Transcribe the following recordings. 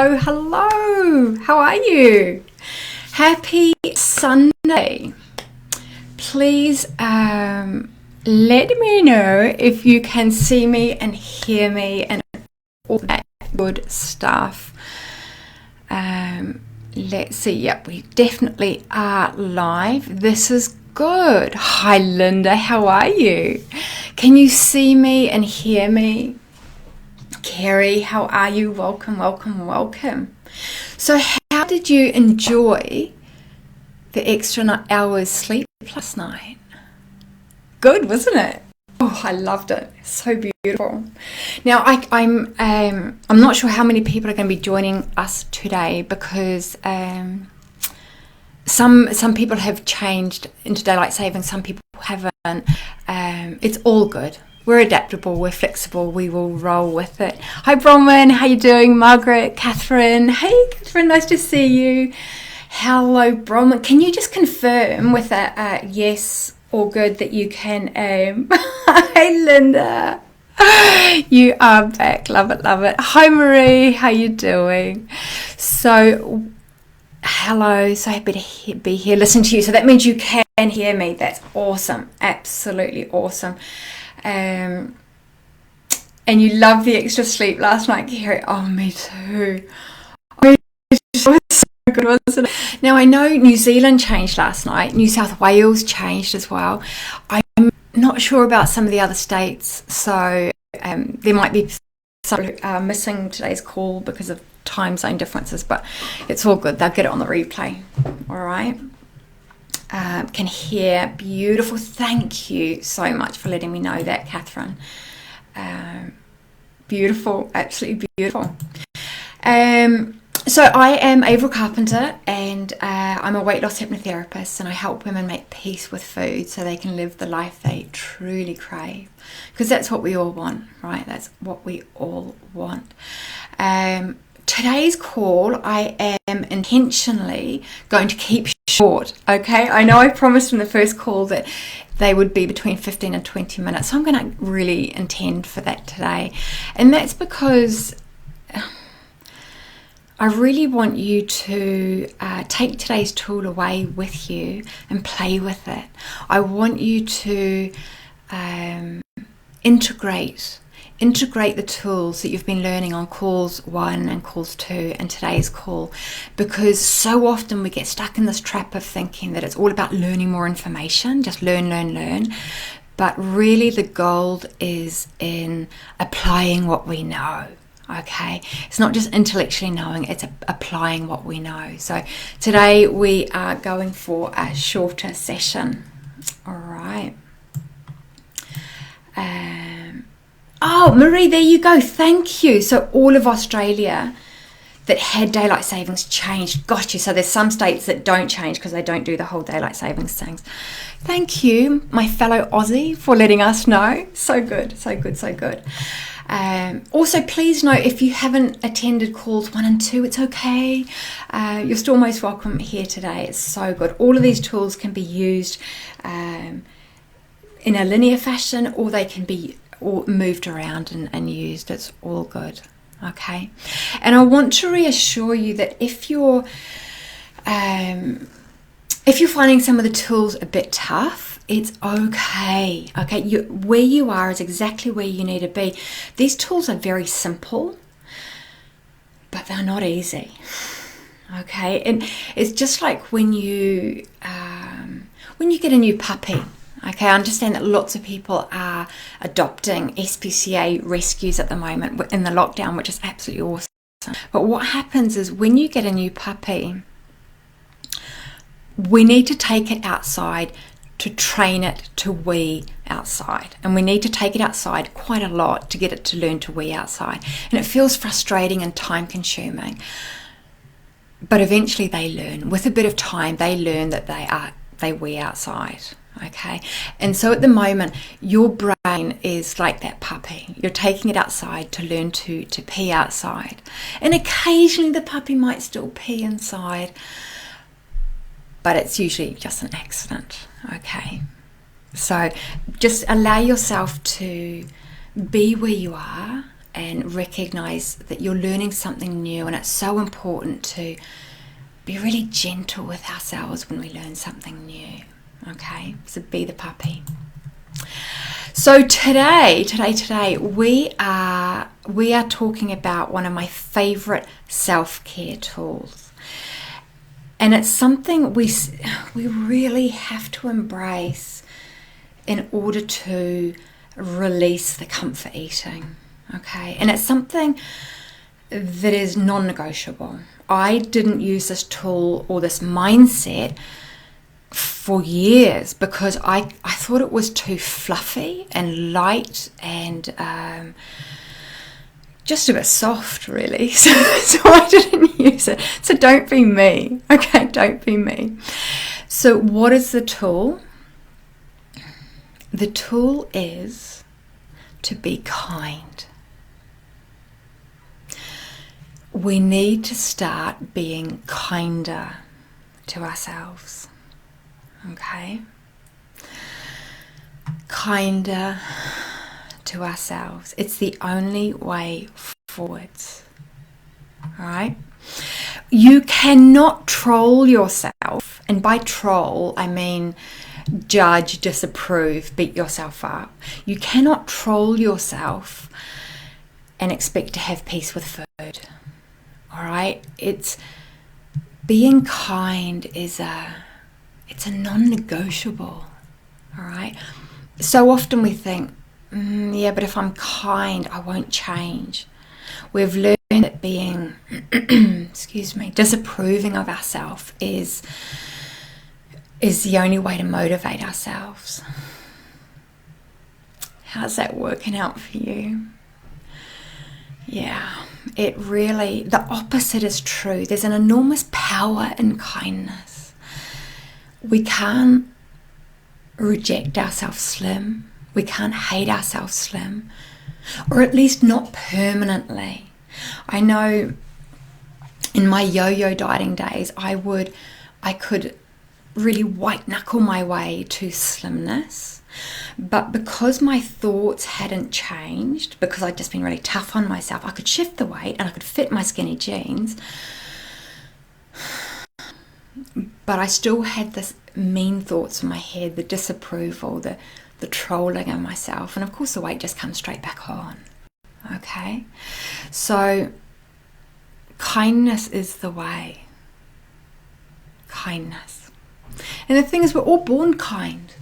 Hello, hello. How are you? Happy Sunday. Please let me know if you can see me and hear me and all that good stuff. Let's see. Yep, we definitely are live. This is good. Hi, Linda. How are you? Can you see me and hear me? Carrie, how are you? Welcome, welcome, welcome. So how did you enjoy the extra hours sleep last night? Good, wasn't it? Oh, I loved it. So beautiful. Now, I'm not sure how many people are going to be joining us today because some people have changed into daylight saving, some people haven't. It's all good. We're adaptable, we're flexible, we will roll with it. Hi Bronwyn, how you doing? Margaret, Catherine. Hey Catherine, nice to see you. Hello Bronwyn. Can you just confirm with a yes or good that you can Hey Linda. You are back. Love it, love it. Hi Marie, how you doing? So hello, so happy to be here, listen to you. So that means you can hear me. That's awesome. Absolutely awesome. And you love the extra sleep last night, Carrie. Oh, me too. Oh, it was so good, wasn't it? Now, I know New Zealand changed last night. New South Wales changed as well. I'm not sure about some of the other states, so there might be some missing today's call because of time zone differences, but it's all good. They'll get it on the replay. All right. Can hear. Beautiful. Thank you so much for letting me know that, Catherine. Beautiful. Absolutely beautiful. So I am Avril Carpenter, and I'm a weight loss hypnotherapist, and I help women make peace with food so they can live the life they truly crave, because that's what we all want, right? That's what we all want. Today's call, I am intentionally going to keep short, okay? I know I promised from the first call that they would be between 15 and 20 minutes, so I'm going to really intend for that today. And that's because I really want you to take today's tool away with you and play with it. I want you to integrate the tools that you've been learning on calls 1 and calls 2 and today's call, because so often we get stuck in this trap of thinking that it's all about learning more information, just learn, but really the gold is in applying what we know. Okay, it's not just intellectually knowing, it's applying what we know. So today we are going for a shorter session. All right. Oh, Marie, there you go. Thank you. So all of Australia that had daylight savings changed. Got you. So there's some states that don't change because they don't do the whole daylight savings things. Thank you, my fellow Aussie, for letting us know. So good, so good, so good. Also, please note, if you haven't attended calls 1 and 2, it's okay. You're still most welcome here today. It's so good. All of these tools can be used in a linear fashion, or they can be moved around and used. It's all good. Okay. And I want to reassure you that if you're finding some of the tools a bit tough, it's okay. Okay, where you are is exactly where you need to be. These tools are very simple, but they're not easy. Okay, and it's just like when you get a new puppy. Okay, I understand that lots of people are adopting SPCA rescues at the moment in the lockdown, which is absolutely awesome. But what happens is when you get a new puppy, we need to take it outside to train it to wee outside. And we need to take it outside quite a lot to get it to learn to wee outside. And it feels frustrating and time consuming. But eventually they learn. With a bit of time, they learn that they wee outside. Okay, and so at the moment your brain is like that puppy. You're taking it outside to learn to pee outside, and occasionally the puppy might still pee inside, but it's usually just an accident. Okay, so just allow yourself to be where you are and recognize that you're learning something new, and it's so important to be really gentle with ourselves when we learn something new. Okay, so be the puppy. So today we are talking about one of my favorite self-care tools, and it's something we really have to embrace in order to release the comfort eating. Okay, and it's something that is non-negotiable. I didn't use this tool or this mindset for years because I thought it was too fluffy and light and just a bit soft, really. So I didn't use it. So don't be me. Okay, don't be me. So what is the tool? The tool is to be kind. We need to start being kinder to ourselves. Okay? Kinder to ourselves. It's the only way forwards. Alright? You cannot troll yourself, and by troll I mean judge, disapprove, beat yourself up. You cannot troll yourself and expect to have peace with food. Alright? It's being kind it's a non-negotiable. Alright? So often we think, yeah, but if I'm kind, I won't change. We've learned that being disapproving of ourselves is the only way to motivate ourselves. How's that working out for you? Yeah, it really, the opposite is true. There's an enormous power in kindness. We can't reject ourselves slim. We can't hate ourselves slim, or at least not permanently. I know in my yo-yo dieting days, I could really white knuckle my way to slimness, but because my thoughts hadn't changed, because I'd just been really tough on myself, I could shift the weight and I could fit my skinny jeans, but I still had this mean thoughts in my head, the disapproval, the trolling of myself, and of course the weight just comes straight back on. Okay, so kindness is the way. Kindness. And the thing is, we're all born kind.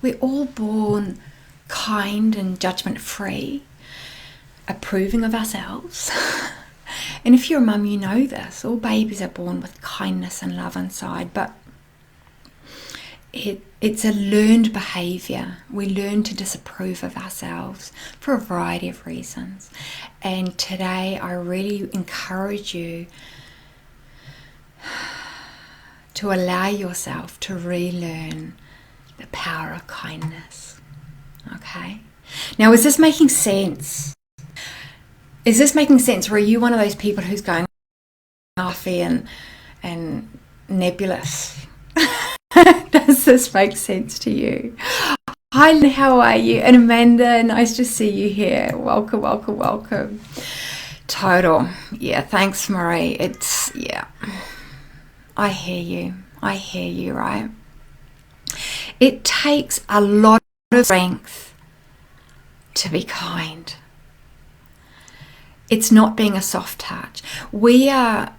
We're all born kind and judgment-free, approving of ourselves. And if you're a mum, you know this. All babies are born with kindness and love inside, but it's a learned behaviour. We learn to disapprove of ourselves for a variety of reasons. And today I really encourage you to allow yourself to relearn the power of kindness. Okay? Now, is this making sense? Is this making sense? Or are you one of those people who's going fluffy and nebulous? Does this make sense to you? Hi, how are you? And Amanda, nice to see you here. Welcome, welcome, welcome. Total. Yeah, thanks, Marie. I hear you, right? It takes a lot of strength to be kind. It's not being a soft touch. We're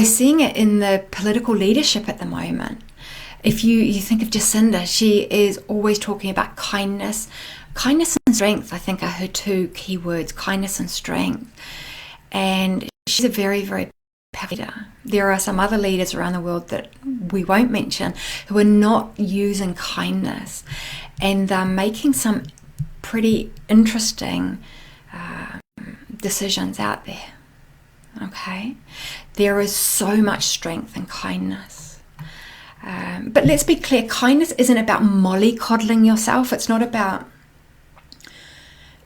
seeing it in the political leadership at the moment. If you think of Jacinda, she is always talking about kindness. Kindness and strength, I think, are her two key words, kindness and strength. And she's a very, very powerful leader. There are some other leaders around the world that we won't mention who are not using kindness. And they're making some pretty interesting decisions out there. Okay? There is so much strength in kindness. But let's be clear, kindness isn't about mollycoddling yourself. It's not about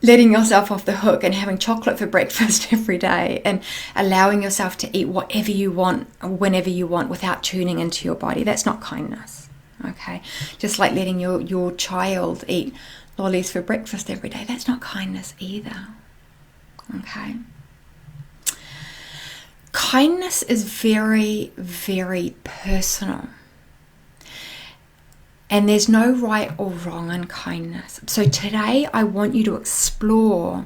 letting yourself off the hook and having chocolate for breakfast every day and allowing yourself to eat whatever you want, whenever you want, without tuning into your body. That's not kindness. Okay? Just like letting your child eat lollies for breakfast every day. That's not kindness either. Okay. Kindness is very, very personal. And there's no right or wrong in kindness. So today I want you to explore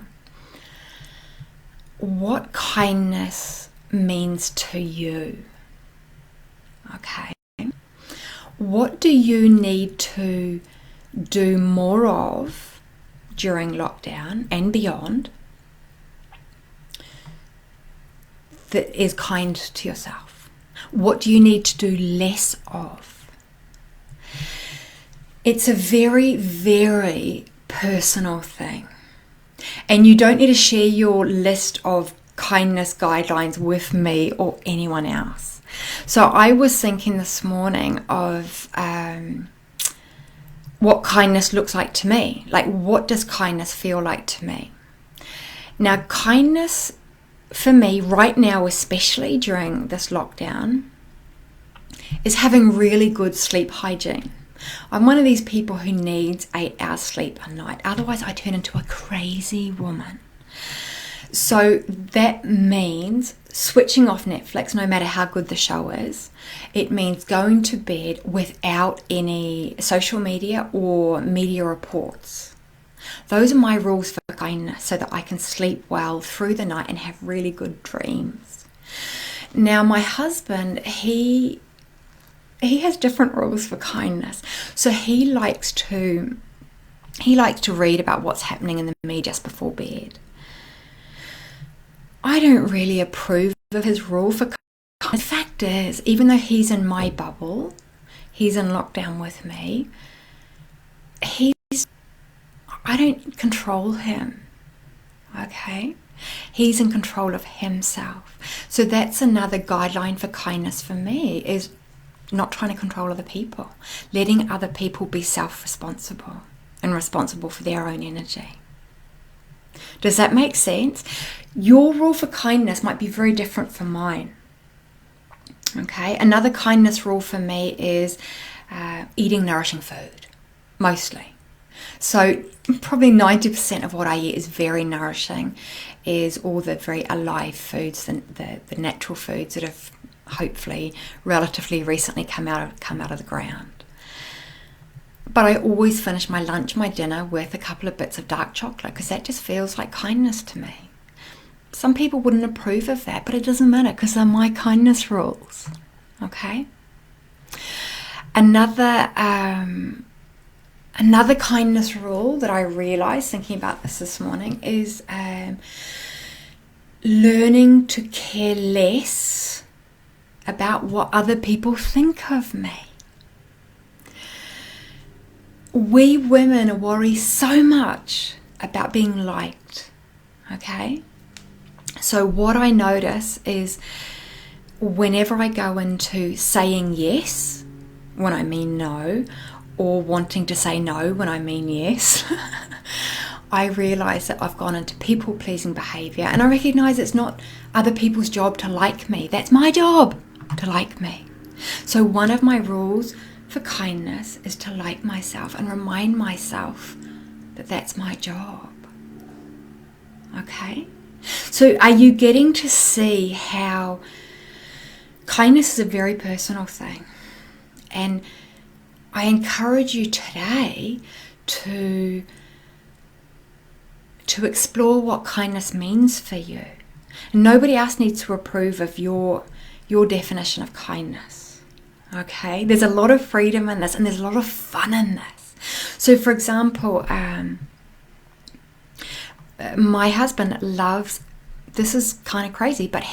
what kindness means to you. Okay. What do you need to do more of during lockdown and beyond that is kind to yourself? What do you need to do less of? It's a very, very personal thing. And you don't need to share your list of kindness guidelines with me or anyone else. So I was thinking this morning of what kindness looks like to me. Like, what does kindness feel like to me? Now, kindness for me right now, especially during this lockdown, is having really good sleep hygiene. I'm one of these people who needs 8 hours sleep a night. Otherwise, I turn into a crazy woman. So that means switching off Netflix, no matter how good the show is. It means going to bed without any social media or media reports. Those are my rules for kindness, so that I can sleep well through the night and have really good dreams. Now, my husband, he has different rules for kindness. So he likes to read about what's happening in the media just before bed. I don't really approve of his rule for kindness. The fact is, even though he's in my bubble, he's in lockdown with me, I don't control him. Okay? He's in control of himself. So that's another guideline for kindness for me, is not trying to control other people, letting other people be self-responsible and responsible for their own energy. Does that make sense? Your rule for kindness might be very different from mine. Okay, another kindness rule for me is eating nourishing food, mostly. So probably 90% of what I eat is very nourishing, is all the very alive foods, the natural foods that have hopefully relatively recently come out of the ground. But I always finish my lunch, my dinner with a couple of bits of dark chocolate, because that just feels like kindness to me. Some people wouldn't approve of that, but it doesn't matter, because they're my kindness rules. Okay? Another kindness rule that I realized thinking about this morning is learning to care less about what other people think of me. We women worry so much about being liked, okay? So what I notice is whenever I go into saying yes when I mean no, or wanting to say no when I mean yes, I realize that I've gone into people-pleasing behavior, and I recognize it's not other people's job to like me. That's my job, to like me. So one of my rules for kindness is to like myself and remind myself that that's my job. Okay? So are you getting to see how kindness is a very personal thing? And I encourage you today to explore what kindness means for you. And nobody else needs to approve of your definition of kindness. Okay? There's a lot of freedom in this, and there's a lot of fun in this. So for example, my husband loves, this is kind of crazy, but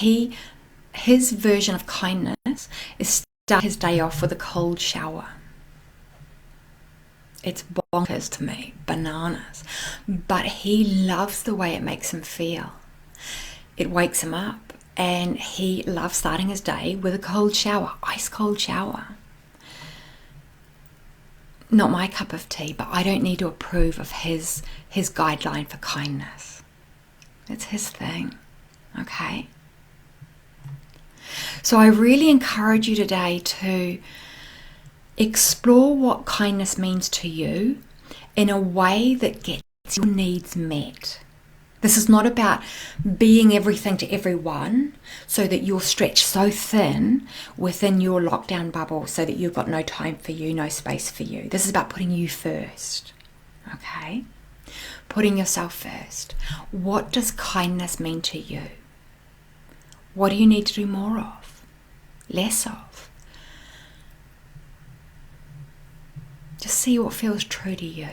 his version of kindness is start his day off with a cold shower. It's bonkers to me, bananas. But he loves the way it makes him feel. It wakes him up, and he loves starting his day with a cold shower, ice cold shower. Not my cup of tea, but I don't need to approve of his guideline for kindness. It's his thing, okay? So I really encourage you today to explore what kindness means to you in a way that gets your needs met. This is not about being everything to everyone so that you're stretched so thin within your lockdown bubble so that you've got no time for you, no space for you. This is about putting you first, okay? Putting yourself first. What does kindness mean to you? What do you need to do more of? Less of? Just see what feels true to you,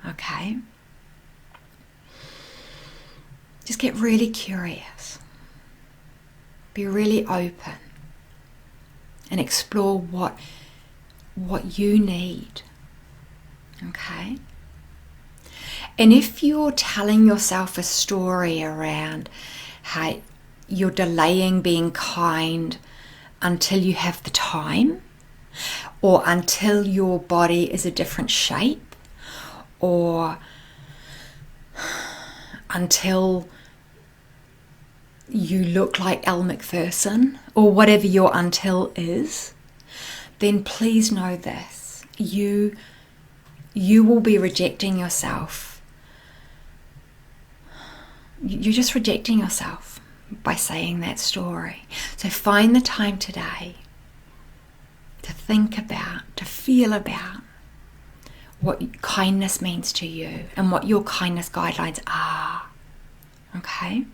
okay? Just get really curious. Be really open and explore what you need, okay? And if you're telling yourself a story around how you're delaying being kind until you have the time, or until your body is a different shape, or until you look like Elle Macpherson, or whatever your until is, then please know this. You will be rejecting yourself. You're just rejecting yourself by saying that story. So find the time today to think about, to feel about what kindness means to you and what your kindness guidelines are. Okay?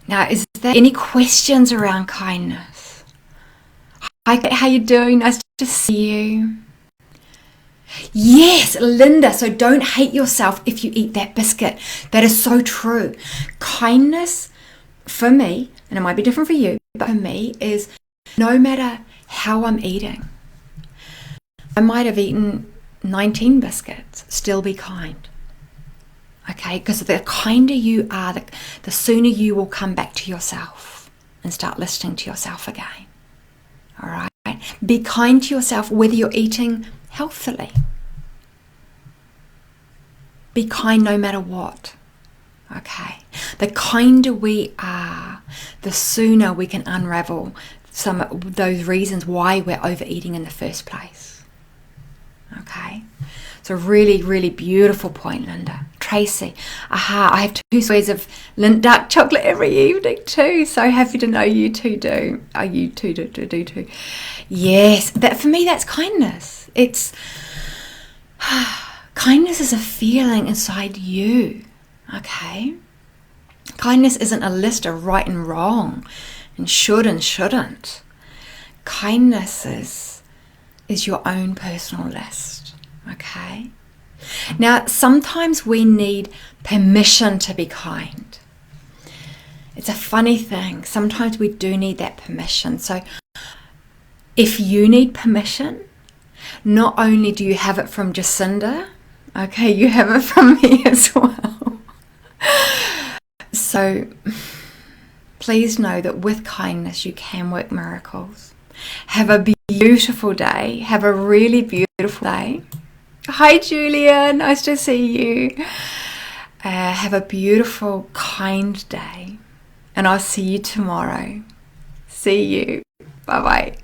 Now, is there any questions around kindness? Hi, how you doing? Nice to see you. Yes, Linda, so don't hate yourself if you eat that biscuit. That is so true. Kindness, for me, and it might be different for you, but for me is no matter how I'm eating, I might have eaten 19 biscuits, still be kind. Okay, because the kinder you are, the sooner you will come back to yourself and start listening to yourself again. All right? Be kind to yourself whether you're eating healthily. Be kind no matter what. Okay? The kinder we are, the sooner we can unravel some of those reasons why we're overeating in the first place. Okay? It's a really, really beautiful point, Linda. Tracy, I have 2 squares of Lindt dark chocolate every evening too. So happy to know you two do. Oh, you two do too. Yes, that for me, that's kindness. It's kindness is a feeling inside you. Okay, kindness isn't a list of right and wrong, and should and shouldn't. Kindness is your own personal list. Okay. Now, sometimes we need permission to be kind. It's a funny thing. Sometimes we do need that permission. So if you need permission, not only do you have it from Jacinda, okay, you have it from me as well. So please know that with kindness, you can work miracles. Have a beautiful day. Have a really beautiful day. Hi, Julia. Nice to see you. Have a beautiful, kind day. And I'll see you tomorrow. See you. Bye-bye.